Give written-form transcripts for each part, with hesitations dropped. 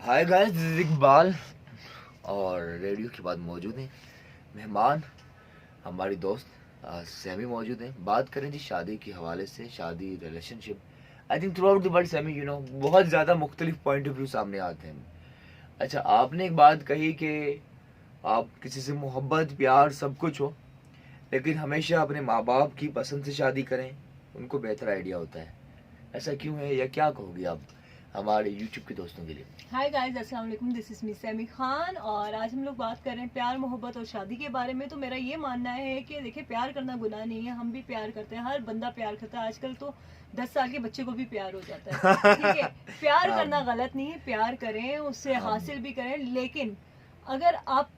Hi guys, this is Iqbal और radio के बाद मौजूद हैं मेहमान हमारी दोस्त सैमी मौजूद हैं। बात करें जी शादी के हवाले से, शादी relationship. I think throughout the world Sammy बहुत ज़्यादा मुख्तलिफ पॉइंट ऑफ व्यू सामने आते हैं। अच्छा, आपने एक बात कही कि आप किसी से मोहब्बत प्यार सब कुछ हो, लेकिन हमेशा अपने माँ बाप की पसंद से शादी करें, उनको बेहतर आइडिया होता है। ऐसा क्यों है या क्या कहोगे आप हमारे यूट्यूब के दोस्तों के लिए? हाय गाइस, अस्सलाम वालेकुम, this is miss Sammy Khan और आज हम लोग बात कर रहे हैं प्यार मोहब्बत और शादी के बारे में। तो मेरा ये मानना है कि देखिए, प्यार करना गुनाह नहीं है, हम भी प्यार करते हैं, हर बंदा प्यार करता है। आजकल तो 10 साल के बच्चे को भी प्यार हो जाता है, ठीक है। प्यार करना गलत नहीं है, प्यार करें, उससे हासिल भी करें। लेकिन अगर आप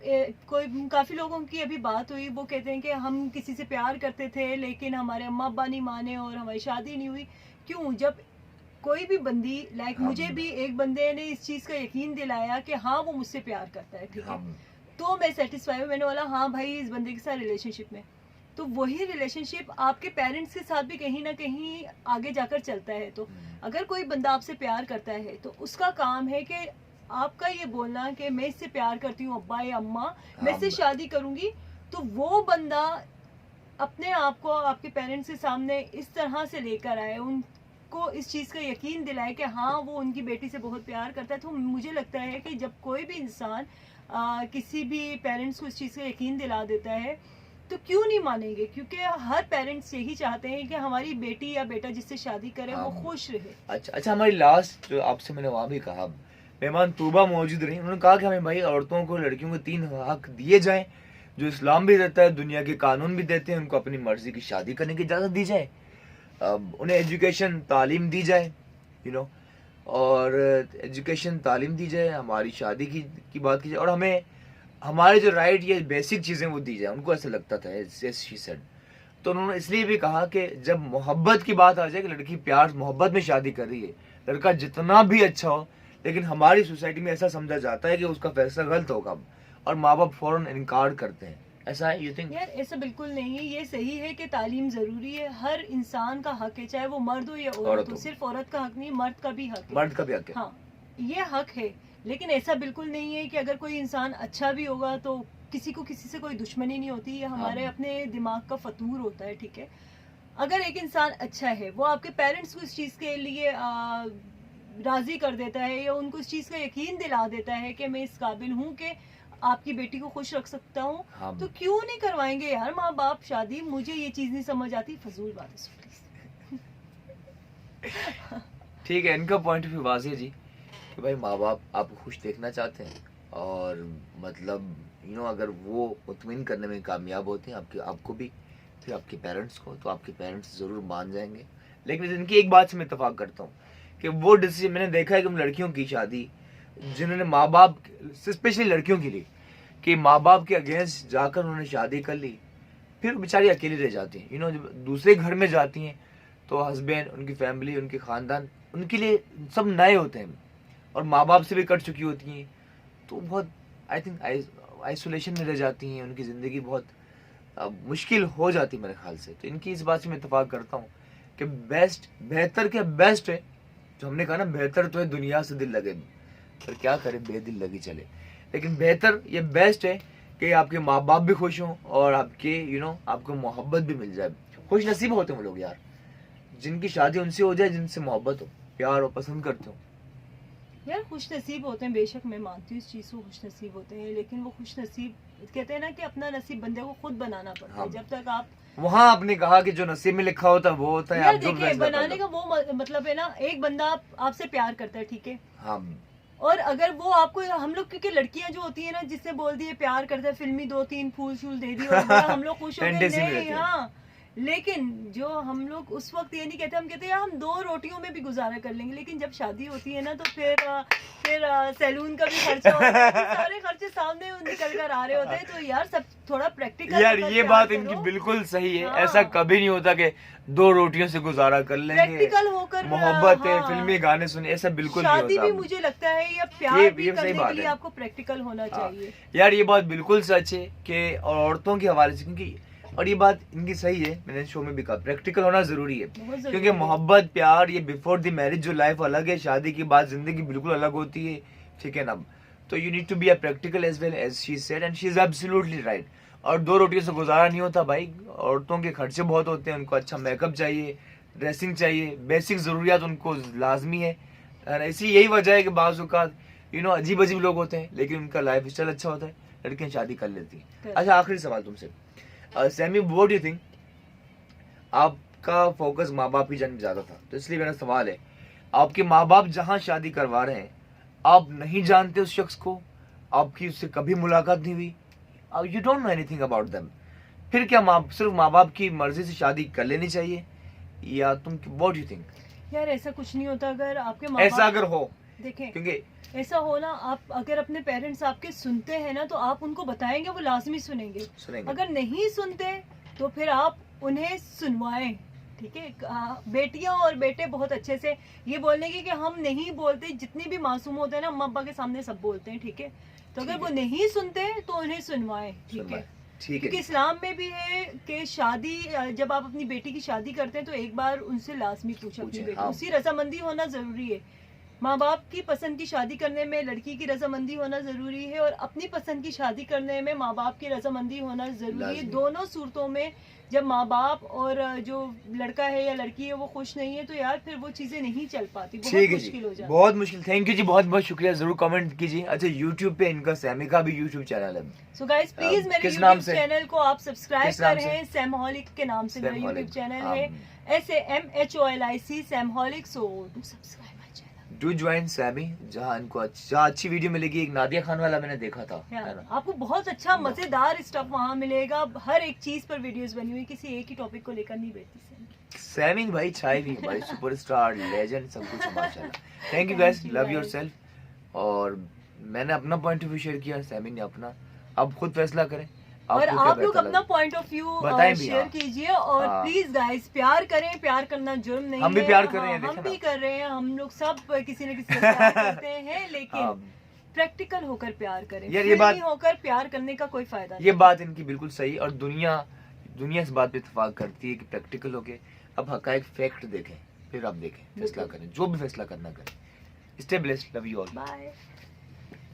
कोई काफ़ी लोगों की अभी बात हुई, वो कहते हैं कि हम किसी से प्यार करते थे लेकिन हमारे अम्मा अब्बा नहीं माने और हमारी शादी नहीं हुई। क्यों? जब कोई भी बंदी मुझे भी एक बंदे ने इस चीज का यकीन दिलाया कि हाँ वो मुझसे प्यार करता है, ठीक है, तो मैं सेटिस्फाई हूँ। मैंने बोला हाँ भाई, इस बंदे के साथ रिलेशनशिप में, तो वही रिलेशनशिप आपके पेरेंट्स के साथ भी कहीं ना कहीं आगे जाकर चलता है। तो अगर कोई बंदा आपसे प्यार करता है तो उसका काम है कि आपका ये बोलना कि मैं इससे प्यार करती हूँ अब्बा या अम्मा, मैं इससे शादी करूंगी। तो वो बंदा अपने आप को आपके पेरेंट्स के सामने इस तरह से लेकर आए, को इस चीज़ का यकीन दिलाए कि हाँ वो उनकी बेटी से बहुत प्यार करता है। तो मुझे लगता है कि जब कोई भी इंसान किसी भी पेरेंट्स को इस चीज़ का यकीन दिला देता है तो क्यों नहीं मानेंगे, क्योंकि हर पेरेंट्स यही चाहते हैं कि हमारी बेटी या बेटा जिससे शादी करे वो खुश रहे। अच्छा, हमारी लास्ट जो आपसे मैंने वहाँ भी कहा, मेहमान तूबा मौजूद रही, उन्होंने कहा कि हमें भाई औरतों को, लड़कियों को 3 हक दिए जाएं जो इस्लाम भी देता है, दुनिया के कानून भी देते हैं। उनको अपनी मर्जी की शादी करने की इजाज़त दी जाए, उन्हें एजुकेशन तालीम दी जाए, और एजुकेशन तालीम दी जाए, हमारी शादी की बात की जाए, और हमें हमारे जो राइट ये बेसिक चीज़ें वो दी जाए। उनको ऐसा लगता था, शी सेड। तो उन्होंने इसलिए भी कहा कि जब मोहब्बत की बात आ जाए कि लड़की प्यार मोहब्बत में शादी कर रही है, लड़का जितना भी अच्छा हो, लेकिन हमारी सोसाइटी में ऐसा समझा जाता है कि उसका फैसला गलत होगा और माँ बाप फौरन इनकार करते हैं। ऐसा है? You think? यार ऐसा बिल्कुल नहीं है। ये सही है कि तालीम जरूरी है, हर इंसान का हक है, चाहे वो मर्द हो या औरत हो। सिर्फ औरत का हक नहीं, मर्द का भी हक है। मर्द का भी हक है, हाँ, ये हक है। लेकिन ऐसा बिल्कुल नहीं है कि अगर कोई इंसान अच्छा भी होगा तो किसी को किसी से कोई दुश्मनी नहीं होती। ये हमारे अपने दिमाग का फतूर होता है, ठीक है। अगर एक इंसान अच्छा है, वो आपके पेरेंट्स को इस चीज़ के लिए राजी कर देता है या उनको इस चीज़ का यकीन दिला देता है कि मैं इस काबिल हूँ कि आपकी बेटी को खुश रख सकता हूँ, तो क्यों नहीं करवाएंगे यार माँ बाप शादी। मुझे ये चीज़ नहीं समझ आती, फजूल बात है। ठीक है, इनका पॉइंट ऑफ व्यू वाज़ेह जी कि भाई माँ बाप आपको खुश देखना चाहते हैं, और मतलब अगर वो मुतमिन करने में कामयाब होते हैं आपको भी, फिर आपके पेरेंट्स को, तो आपके पेरेंट्स ज़रूर मान जाएंगे। लेकिन इनकी एक बात से मैं इत्तेफाक करता हूँ कि वो डिसीजन मैंने देखा है कि लड़कियों की शादी, जिन्होंने माँ बाप, स्पेशली लड़कियों के लिए, कि माँ बाप के अगेंस्ट जाकर उन्होंने शादी कर ली, फिर बेचारी अकेली रह जाती हैं। जब दूसरे घर में जाती हैं तो हस्बैंड, उनकी फैमिली, उनके ख़ानदान, उनके लिए सब नए होते हैं और माँ बाप से भी कट चुकी होती हैं, तो बहुत आई थिंक आइसोलेशन में रह जाती हैं। उनकी ज़िंदगी बहुत मुश्किल हो जाती है मेरे ख्याल से। तो इनकी इस बात से मैं इत्तेफाक करता हूँ कि बेहतर क्या बेस्ट है, जो हमने कहा ना, बेहतर तो है दुनिया से दिल लगे, पर क्या करें, बेदिल लगी चले। लेकिन बेहतर ये बेस्ट है कि आपके माँ बाप भी खुश हों और आपके आपको मोहब्बत भी मिल जाए। खुश नसीब होते हैं वो लोग यार, जिनकी शादी उनसे हो जाए जिनसे मोहब्बत हो, प्यार हो, पसंद करते हो। यार खुश नसीब होते हैं, बेशक मैं मानती हूँ इस चीज़ को, खुश नसीब होते हैं। लेकिन वो खुश नसीब, कहते हैं ना कि अपना नसीब बंदे को खुद बनाना पड़ता है। जब तक आप वहाँ आपने कहा कि जो नसीब में लिखा होता है वो होता है। यार देखिए, बनाने का वो मतलब है ना, एक बंदा आपसे प्यार करता है, ठीक है, हाँ, और अगर वो आपको, हम लोग क्योंकि लड़कियां जो होती है ना, जिससे बोल दिए प्यार करता है, फिल्मी 2-3 फूल शूल दे दिए और हम लोग खुश हो गए, नहीं। हाँ, लेकिन जो हम लोग उस वक्त ये नहीं कहते, हम कहते हैं हम 2 रोटियों में भी गुजारा कर लेंगे। लेकिन जब शादी होती है ना, तो फिर सैलून का भी खर्चा होता है, सारे खर्चे सामने निकल कर आ रहे होते हैं। तो यार सब थोड़ा प्रैक्टिकल यार, ये बात इनकी बिल्कुल सही है। ऐसा कभी नहीं होता कि 2 रोटियों से गुजारा कर लेंगे, प्रैक्टिकल होकर मोहब्बत है, फिल्मी गाने सुने, ऐसा बिल्कुल नहीं होता। शादी भी मुझे लगता है या प्यार भी करने के लिए आपको प्रैक्टिकल होना चाहिए। यार ये बात बिल्कुल सच है कि औरतों के हवाले से, क्योंकि और ये बात इनकी सही है, मैंने शो में भी कहा प्रैक्टिकल होना जरूरी है, क्योंकि मोहब्बत प्यार ये बिफोर द मैरिज जो लाइफ अलग है, शादी के बाद जिंदगी बिल्कुल अलग होती है। ठीक है ना। तो you need to be a practical as well as she said and she is absolutely right. और 2 रोटियों से गुजारा नहीं होता भाई, औरतों के खर्चे बहुत होते हैं, उनको अच्छा मेकअप चाहिए, ड्रेसिंग चाहिए, बेसिक ज़रूरियात उनको लाजमी है। इसी यही वजह है कि बाज़ औक़ात अजीब अजीब लोग होते हैं लेकिन उनका लाइफ स्टाइल अच्छा होता है, लड़कियां शादी कर लेती हैं। अच्छा, आखिरी सवाल तुमसे, Sammy what do you think, आपका फोकस माँ बाप की जान ज़्यादा था, तो इसलिए मेरा सवाल है, आपके माँ बाप जहाँ शादी करवा रहे हैं आप नहीं जानते उस शख्स को, आपकी उससे कभी मुलाकात नहीं हुई, you don't know anything about them, फिर क्या सिर्फ माँ बाप की मर्जी से शादी कर लेनी चाहिए, या तुम व्हाट डू यू थिंक? यार ऐसा कुछ नहीं होता। अगर आपके माँ ऐसा अगर हो, देखें, क्योंकि ऐसा हो ना, आप अगर अपने पेरेंट्स आपके सुनते हैं ना तो आप उनको बताएंगे, वो लाजमी सुनेंगे। अगर नहीं सुनते तो फिर आप उन्हें सुनवाएं, ठीक है। बेटियां और बेटे बहुत अच्छे से ये बोलने की कि हम नहीं बोलते, जितनी भी मासूम होते हैं ना अम्मा अब्बा के सामने सब बोलते हैं, ठीक है। तो अगर वो नहीं सुनते तो उन्हें सुनवाएं, ठीक है। क्योंकि इस्लाम में भी है कि शादी, जब आप अपनी बेटी की शादी करते हैं तो एक बार उनसे लाजमी पूछो अपनी बेटी, उसकी रजामंदी होना जरूरी है। माँ बाप की पसंद की शादी करने में लड़की की रजामंदी होना जरूरी है, और अपनी पसंद की शादी करने में माँ बाप की रजामंदी होना जरूरी है। दोनों सूरतों में जब माँ बाप और जो लड़का है या लड़की है वो खुश नहीं है तो यार फिर वो चीजें नहीं चल पाती, बहुत मुश्किल हो जाती है, बहुत मुश्किल। थैंक यू जी, बहुत बहुत शुक्रिया, जरूर कमेंट कीजिए। अच्छा, यूट्यूब पे इनका सैमी का भी यूट्यूब चैनल है, सो गाइस प्लीज मेरे यूट्यूब चैनल को आप सब्सक्राइब करें, सैमहॉलिक के नाम से मेरा यूट्यूब चैनल है, SAMHOLIC Samholic. So do subscribe my channel, do join Sammy, जहाँ इनको अच्छी वीडियो मिलेगी। एक नादिया खान वाला मैंने देखा था, आपको बहुत अच्छा मजेदार स्टफ वहाँ मिलेगा, हर एक चीज पर वीडियोस बनी हुई, किसी एक ही टॉपिक को लेकर नहीं बैठती सैमी भाई, चाय भी भाई, सुपरस्टार, लेजेंड, सब कुछ माशाल्लाह। Thank you guys, love yourself. और मैंने अपना पॉइंट ऑफ व्यू शेयर किया, सैमी ने अपना, आप खुद फैसला करें। और आप लोग अपना पॉइंट ऑफ व्यू शेयर कीजिए, और प्लीज गाइस प्यार करें, प्यार करना जुर्म नहीं है, हम भी प्यार कर रहे हैं, हम भी कर रहे हैं, हम लोग सब किसी न किसी से प्यार करते हैं, लेकिन प्रैक्टिकल होकर प्यार करें, यार ये बात होकर प्यार करने का कोई फायदा नहीं। ये बात इनकी बिल्कुल सही, और दुनिया इस बात पे इत्तेफाक करती है कि प्रैक्टिकल होके अब हकायक फैक्ट देखें, फिर आप देखें, फैसला करें, जो भी फैसला करना करें। Stay blessed, love you all, bye.